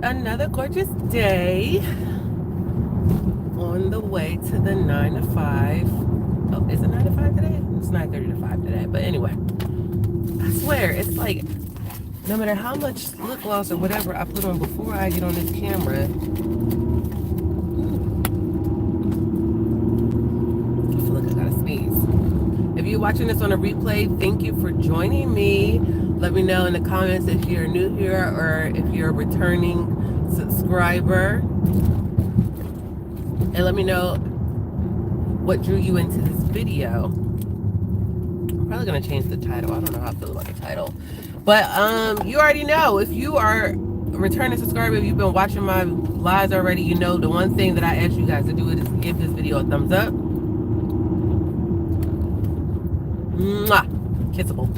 another gorgeous day on the way to the 9 to 5. Oh, is it 9 to 5 today? It's 9:30 to 5 today. But anyway, I swear, it's like no matter how much lip gloss or whatever I put on before I get on this camera, I feel like I gotta sneeze. If you're watching this on a replay, thank you for joining me. Let me know in the comments if you're new here or if you're a returning subscriber. And let me know what drew you into this video. I'm probably gonna change the title. I don't know how I feel about the title. But you already know, if you are a returning subscriber, if you've been watching my lives already, you know the one thing that I ask you guys to do is give this video a thumbs up. Mwah! Kissable.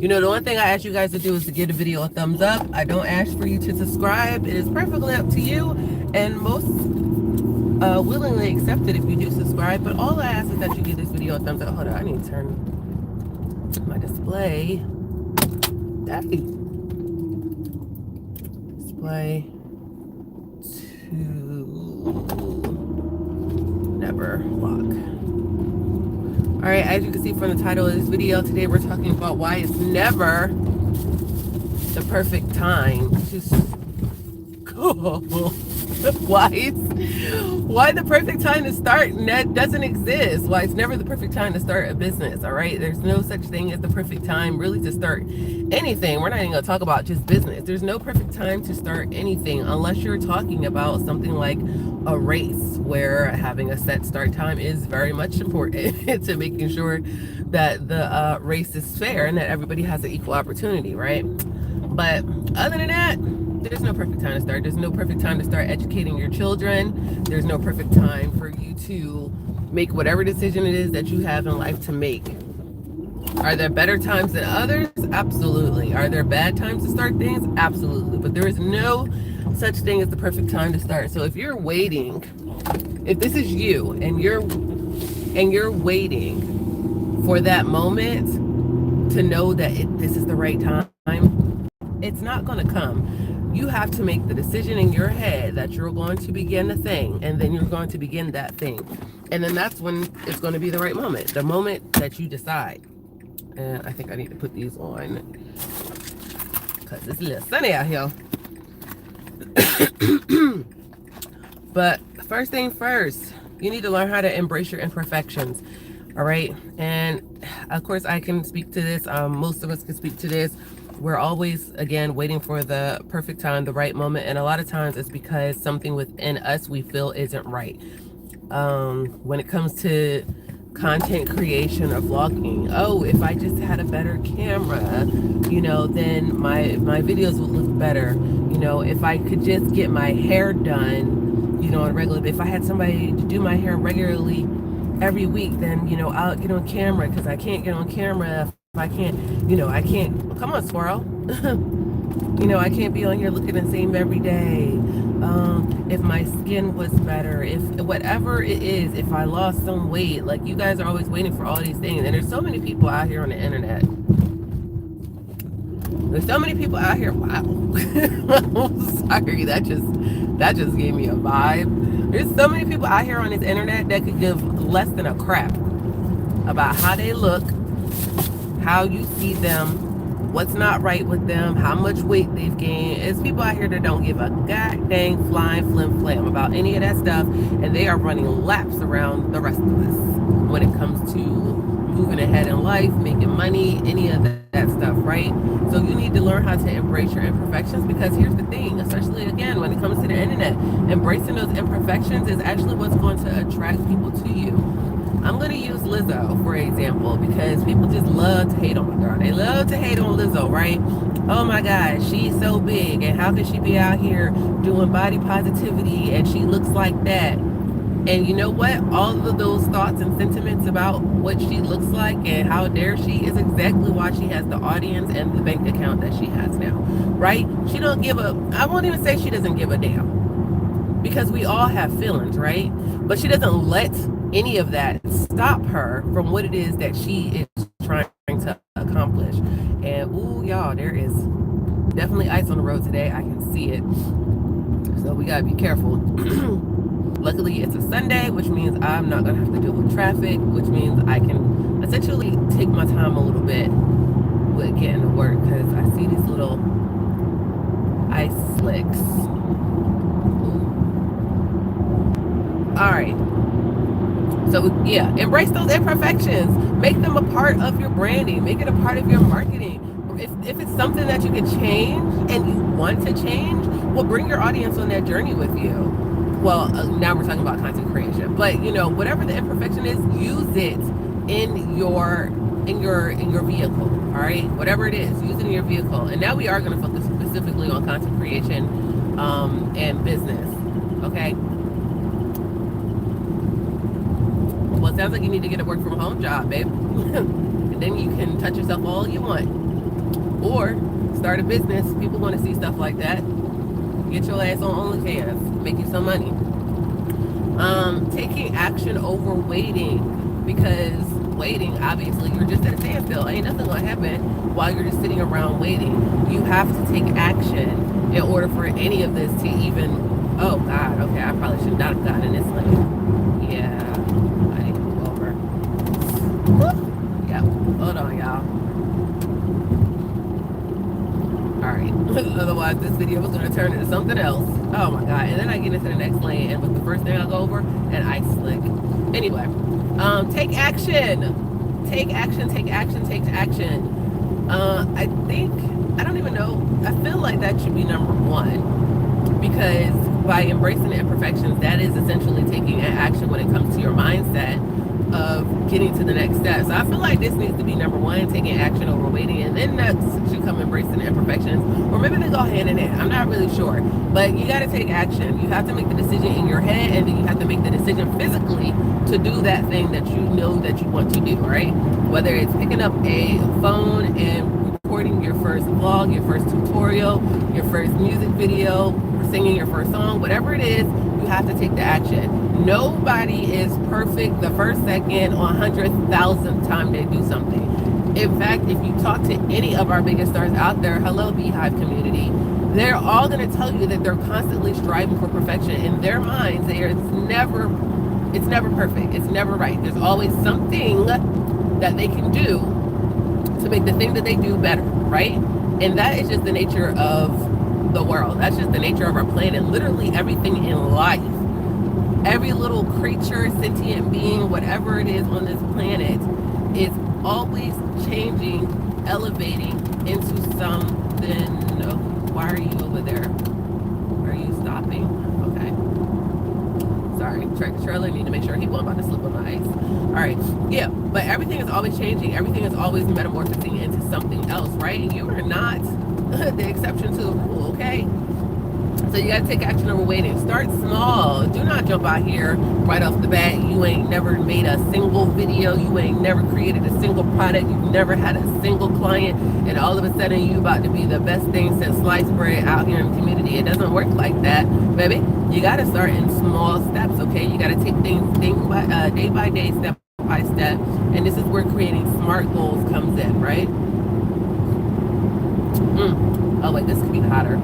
You know, the one thing I ask you guys to do is to give the video a thumbs up. I don't ask for you to subscribe. It is perfectly up to you, and most willingly accepted if you do subscribe. But all I ask is that you give this video a thumbs up. Hold on, I need to turn my display. Display to never lock. All right, as you can see from the title of this video, today we're talking about why it's never the perfect time to why the perfect time to start doesn't exist. Why it's never the perfect time to start a business. All right, there's no such thing as the perfect time really to start anything. We're not even gonna talk about just business. There's no perfect time to start anything unless you're talking about something like a race, where having a set start time is very much important to making sure that the race is fair and that everybody has an equal opportunity, right? But other than that, there's no perfect time to start. There's no perfect time to start educating your children. There's no perfect time for you to make whatever decision it is that you have in life to make. Are there better times than others? Absolutely. Are there bad times to start things? Absolutely. But there is no such thing as the perfect time to start. So if you're waiting, if this is you and you're waiting for that moment to know that this is the right time, it's not going to come. You have to make the decision in your head that you're going to begin the thing, and then you're going to begin that thing. And then that's when it's going to be the right moment, the moment that you decide. And I think I need to put these on because it's a little sunny out here. But first thing first, you need to learn how to embrace your imperfections. All right. And of course, I can speak to this. Most of us can speak to this. We're always, again, waiting for the perfect time, the right moment. And a lot of times it's because something within us we feel isn't right. When it comes to content creation or vlogging, oh, if I just had a better camera, you know, then my videos would look better. You know, if I could just get my hair done, you know, on a regular, if I had somebody to do my hair regularly every week, then, you know, I'll get on camera, because I can't get on camera if I can't, you know, I can't, come on, squirrel. You know, I can't be on here looking the same every day. If my skin was better, if whatever it is, if I lost some weight, like, you guys are always waiting for all these things. And there's so many people out here on the internet. There's so many people out here. Wow. Sorry, that just gave me a vibe. There's so many people out here on this internet that could give less than a crap about how they look, how you see them, what's not right with them, how much weight they've gained. It's people out here that don't give a god dang flying flim flam about any of that stuff, and they are running laps around the rest of us when it comes to moving ahead in life, making money, any of that stuff, right? So you need to learn how to embrace your imperfections, because here's the thing, especially again when it comes to the internet, embracing those imperfections is actually what's going to attract people to you. I'm going to use Lizzo for example, because people just love to hate on my girl. They love to hate on Lizzo, right? Oh my God, she's so big, and how could she be out here doing body positivity and she looks like that? And you know what? All of those thoughts and sentiments about what she looks like and how dare she is exactly why she has the audience and the bank account that she has now, right? She don't give a, I won't even say she doesn't give a damn, because we all have feelings, right? But she doesn't let any of that stop her from what it is that she is trying to accomplish. And ooh, y'all, there is Definitely ice on the road today. I can see it. So we gotta be careful. Luckily, it's a Sunday, which means I'm not gonna have to deal with traffic, which means I can essentially take my time a little bit with getting to work, because I see these little ice slicks. All right. So yeah, embrace those imperfections. Make them a part of your branding. Make it a part of your marketing. If it's something that you can change and you want to change, well, bring your audience on that journey with you. Well, now we're talking about content creation, but you know, whatever the imperfection is, use it in your vehicle. All right, whatever it is, use it in your vehicle. And now we are going to focus specifically on content creation and business. Okay. Well, it sounds like you need to get a work from home job, babe. And then you can touch yourself all you want. Or start a business. People want to see stuff like that. Get your ass on OnlyFans. Make you some money. Taking action over waiting. Because waiting, obviously, you're just at a standstill. Ain't nothing going to happen while you're just sitting around waiting. You have to take action in order for any of this to even... Oh, God. Okay, I probably should not have gotten in this lane. Yeah. I need to move over. Yeah. Hold on, y'all. Alright, otherwise this video was going to turn into something else. Oh my god, and then I get into the next lane, and with the first thing I go over, an ice slick. Anyway, take action. Take action, take action, take action. I don't even know, I feel like that should be number one. Because by embracing the imperfections, that is essentially taking action when it comes to your mindset of getting to the next step. So I feel like this needs to be number one, taking action over waiting, and then next should come embracing the imperfections, or maybe they go hand in hand. I'm not really sure, but you got to take action. You have to make the decision in your head, and then you have to make the decision physically to do that thing that you know that you want to do, right? Whether it's picking up a phone and recording your first vlog, your first tutorial, your first music video, singing your first song, whatever it is, you have to take the action. Nobody is perfect the first second or 100,000th time they do something. In fact, if you talk to any of our biggest stars out there, hello Beehive community, they're all going to tell you that they're constantly striving for perfection. In their minds, it's never perfect. It's never right. There's always something that they can do to make the thing that they do better, right? And that is just the nature of the world. That's just the nature of our planet. Literally everything in life, every little creature, sentient being, whatever it is on this planet, is always changing, elevating into something. Oh, why are you over there? Are you stopping? Okay. Sorry, tractor trailer, need to make sure he wasn't about to slip on the ice. All right, yeah, but everything is always changing. Everything is always metamorphosing into something else, right? You are not the exception to the rule, okay? So you got to take action over waiting. Start small. Do not jump out here right off the bat. You ain't never made a single video. You ain't never created a single product. You've never had a single client. And all of a sudden you about to be the best thing since sliced bread out here in the community. It doesn't work like that, baby. You got to start in small steps, okay? You got to take things day by day, step by step. And this is where creating smart goals comes in, right? Oh, wait, this could be hotter.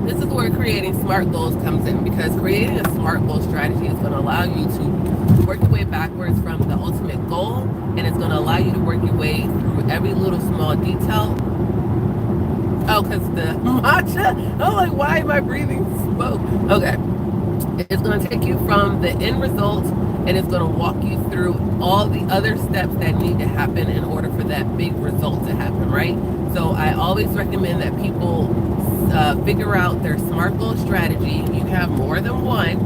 This is where creating smart goals comes in, because creating a smart goal strategy is going to allow you to work your way backwards from the ultimate goal, and it's going to allow you to work your way through every little small detail. Oh, because the matcha, I'm like, why am I breathing smoke? Okay. It's going to take you from the end result, and it's going to walk you through all the other steps that need to happen in order for that big result to happen, right? So I always recommend that people figure out their SMART goal strategy. You have more than one,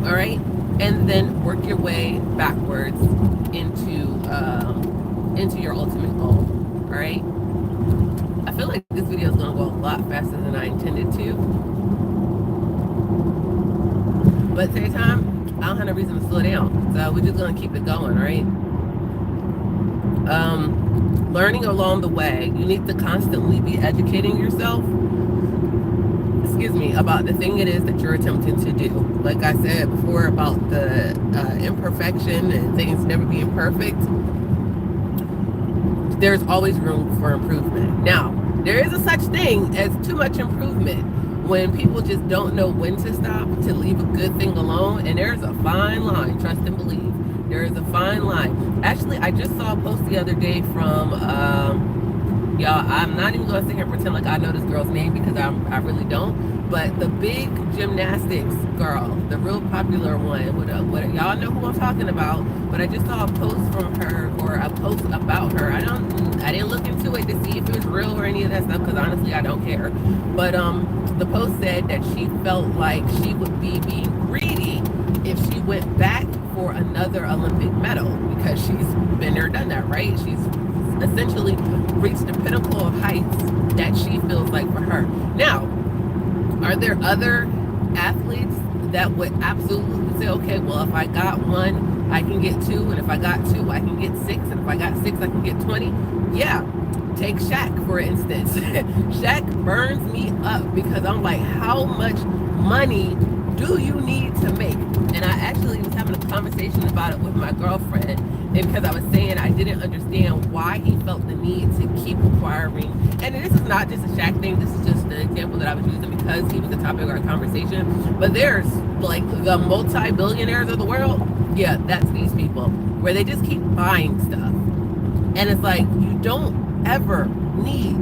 all right? And then work your way backwards into your ultimate goal, all right? I feel like this video is going to go a lot faster than I intended to. But at the same time, I don't have no reason to slow down. So we're just going to keep it going, right? Learning along the way. You need to constantly be educating yourself, about the thing it is that you're attempting to do. Like I said before about the imperfection and things never being perfect. there's always room for improvement. Now, there is a such thing as too much improvement, when people just don't know when to stop, to leave a good thing alone. And there's a fine line, trust and believe. There is a fine line. Actually, I just saw a post the other day from, y'all, I'm not even going to sit here and pretend like I know this girl's name, because I really don't. But the big gymnastics girl, the real popular one, what y'all know who I'm talking about. But I just saw a post from her, or a post about her. I didn't look into it to see if it was real or any of that stuff, because honestly I don't care. But the post said that she felt like she would be being greedy if she went back for another Olympic medal, because she's been there, done that, right? She's essentially reached the pinnacle of heights that she feels like for her. Now, are there other athletes that would absolutely say, okay, well, if I got one, I can get two, and if I got two, I can get six, and if I got six, I can get 20? Yeah. Take Shaq, for instance. Shaq burns me up, because I'm like, how much money do you need to make? And I actually was having a conversation about it with my girlfriend, and because I was saying I didn't understand why he felt the need to keep acquiring. And this is not just a Shaq thing, this is just the example that I was using because he was the topic of our conversation. But there's like the multi-billionaires of the world, yeah, that's these people, where they just keep buying stuff. And it's like, you don't ever need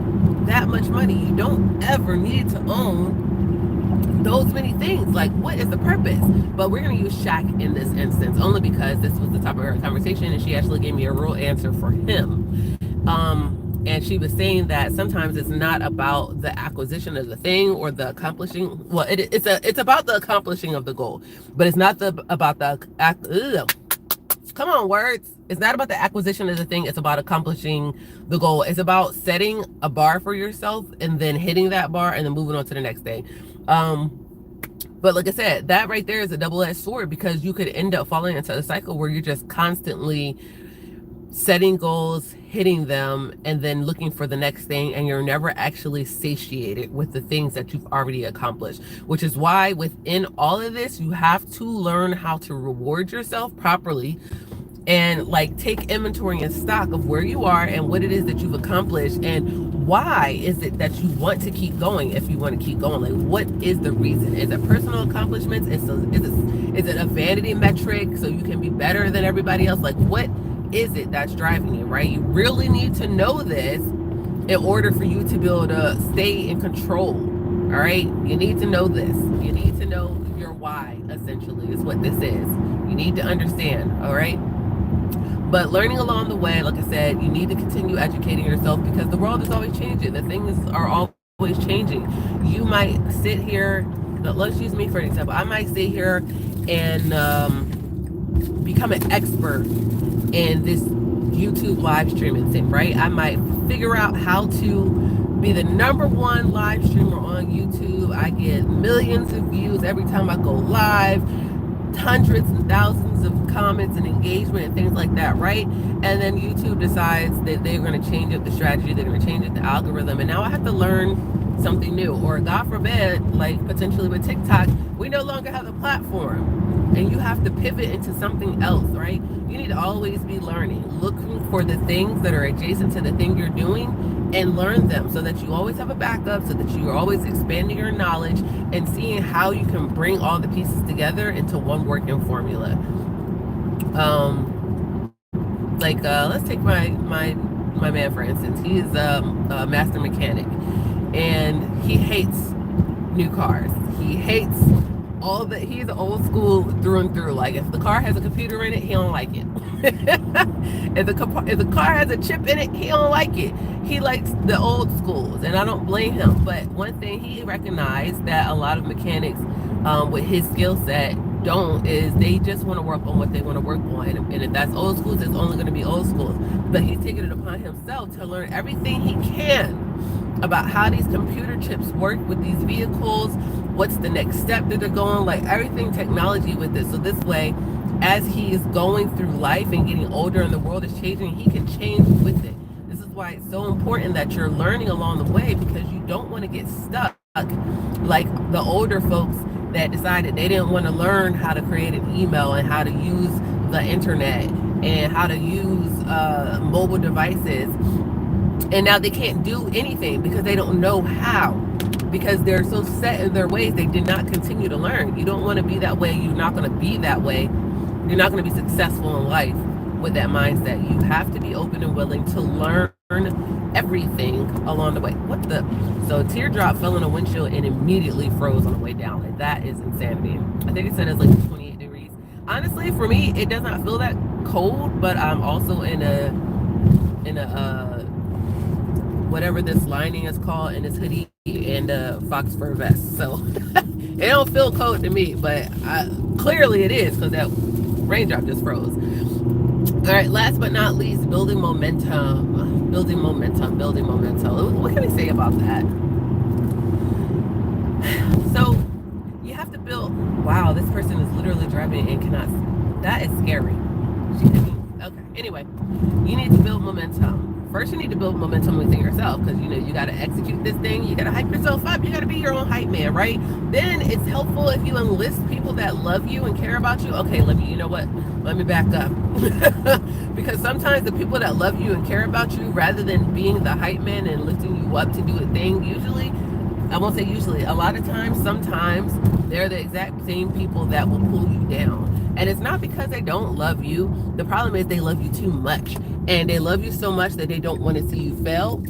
that much money. You don't ever need to own those many things. Like, what is the purpose? But we're going to use Shaq in this instance, only because this was the topic of our conversation, and she actually gave me a real answer for him. And she was saying that sometimes it's not about the acquisition of the thing or the accomplishing. Well, it's about the accomplishing of the goal, but it's not about the come on, words. It's not about the acquisition of the thing. It's about accomplishing the goal. It's about setting a bar for yourself and then hitting that bar and then moving on to the next thing. But like I said, that right there is a double-edged sword, because you could end up falling into a cycle where you're just constantly setting goals, hitting them, and then looking for the next thing, and you're never actually satiated with the things that you've already accomplished. Which is why within all of this, you have to learn how to reward yourself properly, and like take inventory and stock of where you are and what it is that you've accomplished, and why is it that you want to keep going. If you want to keep going, like, what is the reason? Is it personal accomplishments? Is it a vanity metric so you can be better than everybody else? Like, what is it that's driving you, right? You really need to know this in order for you to be able to stay in control. All right, you need to know this. You need to know your why, essentially, is what this is. You need to understand. All right. But learning along the way, like I said, you need to continue educating yourself, because the world is always changing. The things are always changing. You might sit here, let's use me for an example. I might sit here and become an expert in this YouTube live streaming thing, right? I might figure out how to be the #1 live streamer on YouTube. I get millions of views every time I go live, hundreds and thousands of comments and engagement and things like that, right? And then YouTube decides that they're going to change up the strategy, they're going to change up the algorithm, and now I have to learn something new. Or God forbid, like potentially with TikTok, we no longer have the platform, and you have to pivot into something else, right? You need to always be learning, looking for the things that are adjacent to the thing you're doing, and learn them, so that you always have a backup, so that you're always expanding your knowledge and seeing how you can bring all the pieces together into one working formula. Let's take my man, for instance. He is a master mechanic, and he hates new cars. He hates he's old school through and through. Like, if the car has a computer in it, he don't like it. if the car has a chip in it, he don't like it. He likes the old schools, and I don't blame him. But one thing he recognized that a lot of mechanics with his skill set don't is they just want to work on what they want to work on. And if that's old schools, it's only going to be old schools. But he's taken it upon himself to learn everything he can about how these computer chips work with these vehicles, what's the next step that they're going, like everything technology with this. So this way, as he is going through life and getting older and the world is changing, he can change with it. This is why it's so important that you're learning along the way, because you don't want to get stuck like the older folks that decided they didn't want to learn how to create an email and how to use the internet and how to use mobile devices And now they can't do anything because they don't know how, because they're so set in their ways. They did not continue to learn. You don't want to be that way. You're not going to be that way. You're not going to be successful in life with that mindset. You have to be open and willing to learn everything along the way. What the? So a teardrop fell in a windshield and immediately froze on the way down. Like, that is insanity. I think it said it's like 28 degrees. Honestly, for me, it does not feel that cold, but I'm also in a whatever this lining is called in this hoodie and a fox fur vest. So it don't feel cold to me, but clearly it is, because that raindrop just froze. All right, last but not least, building momentum. Building momentum, building momentum. What can I say about that? So you have to build. Wow, this person is literally driving and cannot. That is scary. Okay, anyway, you need to build momentum. First, you need to build momentum within yourself, because you got to execute this thing. You got to hype yourself up. You got to be your own hype man, right? Then it's helpful if you enlist people that love you and care about you. Okay, let me back up. Because sometimes the people that love you and care about you, rather than being the hype man and lifting you up to do a thing, usually, I won't say usually, a lot of times, sometimes they're the exact same people that will pull you down. And it's not because they don't love you. The problem is they love you too much. And they love you so much that they don't want to see you fail.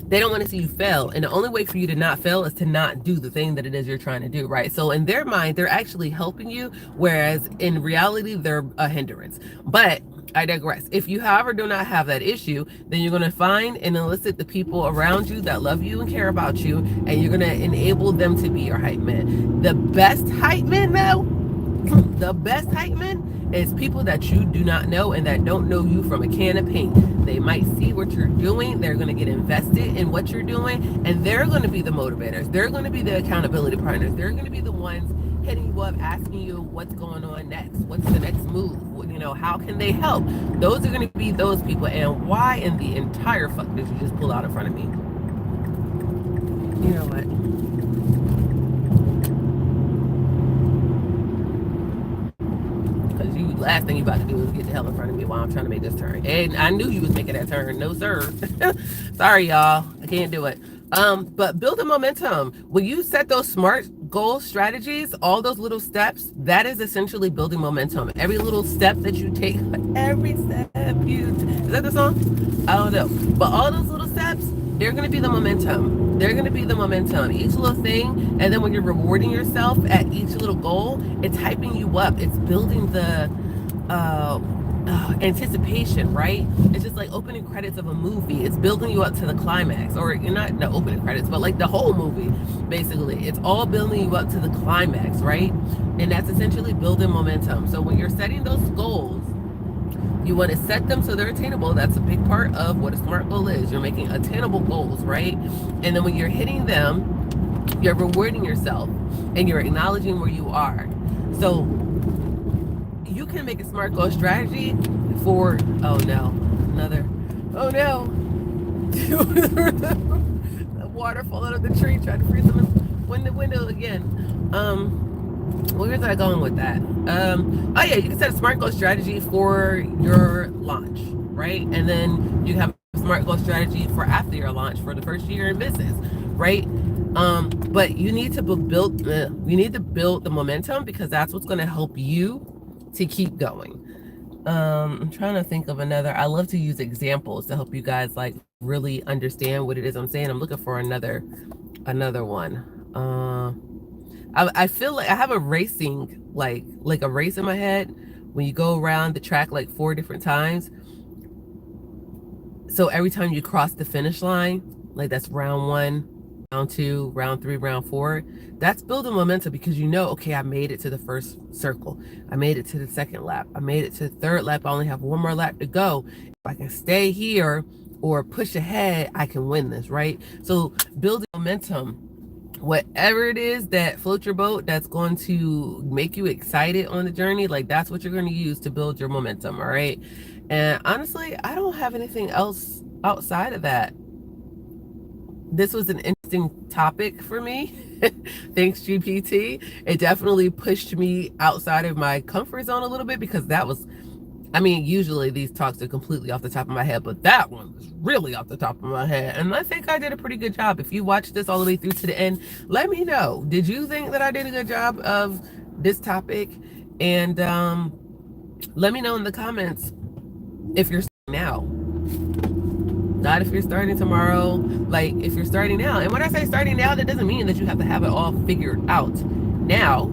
They don't want to see you fail. And the only way for you to not fail is to not do the thing that it is you're trying to do, right? So in their mind, they're actually helping you, whereas in reality, they're a hindrance. But I digress. If you, however, do not have that issue, then you're going to find and elicit the people around you that love you and care about you, and you're going to enable them to be your hype man. The best hype man, though, the best hype man is people that you do not know and that don't know you from a can of paint. They might see what you're doing. They're going to get invested in what you're doing, and they're going to be the motivators. They're going to be the accountability partners. They're going to be the ones hitting you up, asking you what's going on next. What's the next move? How can they help? Those are going to be those people. And why in the entire fuck did you just pull out in front of me? You know what? Because last thing you about to do is get the hell in front of me while I'm trying to make this turn. And I knew you was making that turn. No, sir. Sorry, y'all. I can't do it. But building momentum. When you set those SMART goal strategies, all those little steps, that is essentially building momentum. Every little step that you take, every step is that the song? I don't know. But all those little steps, they're going to be the momentum. They're going to be the momentum. Each little thing, and then when you're rewarding yourself at each little goal, it's hyping you up. It's building the anticipation, right? It's just like opening credits of a movie. It's building you up to the climax, or you're not the opening credits, but like the whole movie, basically. It's all building you up to the climax, right? And that's essentially building momentum. So when you're setting those goals, you want to set them so they're attainable. That's a big part of what a SMART goal is. You're making attainable goals, right? And then when you're hitting them, you're rewarding yourself and you're acknowledging where you are. So you can make a SMART goal strategy for, oh no, the water fall out of the tree, trying to freeze them in the window again. Where's I going with that? Oh yeah, you can set a SMART goal strategy for your launch, right? And then you have a SMART goal strategy for after your launch for the first year in business, right? But you need to build the momentum, because that's what's going to help you to keep going. I'm trying to think of another. I love to use examples to help you guys like really understand what it is I'm saying. I'm looking for another one. I feel like I have a racing like a race in my head when you go around the track like 4 different times. So every time you cross the finish line, like that's round 1, round 2, round 3, round 4, that's building momentum, because okay, I made it to the first circle. I made it to the second lap. I made it to the third lap. I only have one more lap to go. If I can stay here or push ahead, I can win this, right? So building momentum, whatever it is that floats your boat, that's going to make you excited on the journey, like that's what you're going to use to build your momentum, all right? And honestly, I don't have anything else outside of that. This was an interesting topic for me. Thanks, GPT. It definitely pushed me outside of my comfort zone a little bit, because that was I mean, usually these talks are completely off the top of my head, but that one was really off the top of my head. And I think I did a pretty good job. If you watched this all the way through to the end, let me know. Did you think that I did a good job of this topic? And let me know in the comments if you're starting now. Not if you're starting tomorrow, like if you're starting now. And when I say starting now, that doesn't mean that you have to have it all figured out now.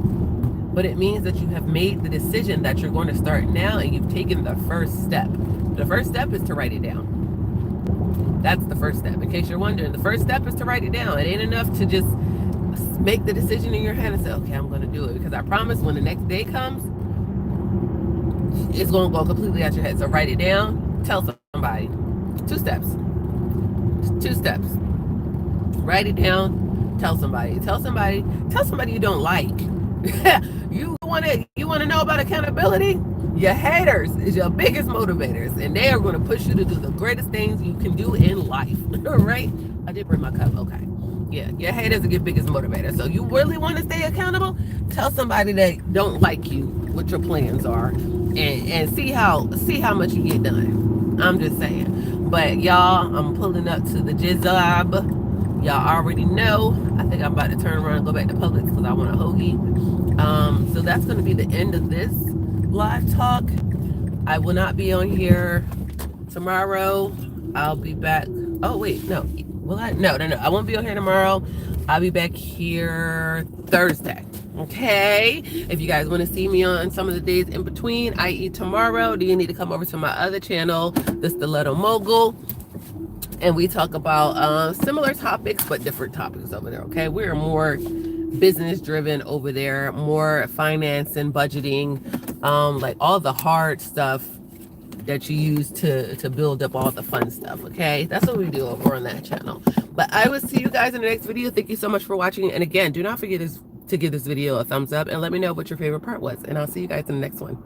But it means that you have made the decision that you're going to start now and you've taken the first step. The first step is to write it down. That's the first step. In case you're wondering, the first step is to write it down. It ain't enough to just make the decision in your head and say, okay, I'm going to do it. Because I promise when the next day comes, it's going to go completely out your head. So write it down. Tell somebody. 2 steps. 2 steps. Write it down. Tell somebody. Tell somebody you don't like. You want to know about accountability? Your haters is your biggest motivators, and they are going to push you to do the greatest things you can do in life. Right? I did bring my cup. Okay. Yeah, your haters are your biggest motivator. So you really want to stay accountable? Tell somebody that don't like you what your plans are, and see how much you get done. I'm just saying. But y'all, I'm pulling up to the job. Y'all already know. I think I'm about to turn around and go back to Publix because I want a hoagie. So that's going to be the end of this live talk. I will not be on here tomorrow. I'll be back. Oh, wait, no. Will I? No. I won't be on here tomorrow. I'll be back here Thursday. Okay? If you guys want to see me on some of the days in between, i.e. tomorrow, then you need to come over to my other channel, the Stiletto Mogul. And we talk about similar topics, but different topics over there, okay? We're more business-driven over there, more finance and budgeting, like all the hard stuff that you use to build up all the fun stuff, okay? That's what we do over on that channel. But I will see you guys in the next video. Thank you so much for watching. And again, do not forget to give this video a thumbs up and let me know what your favorite part was. And I'll see you guys in the next one.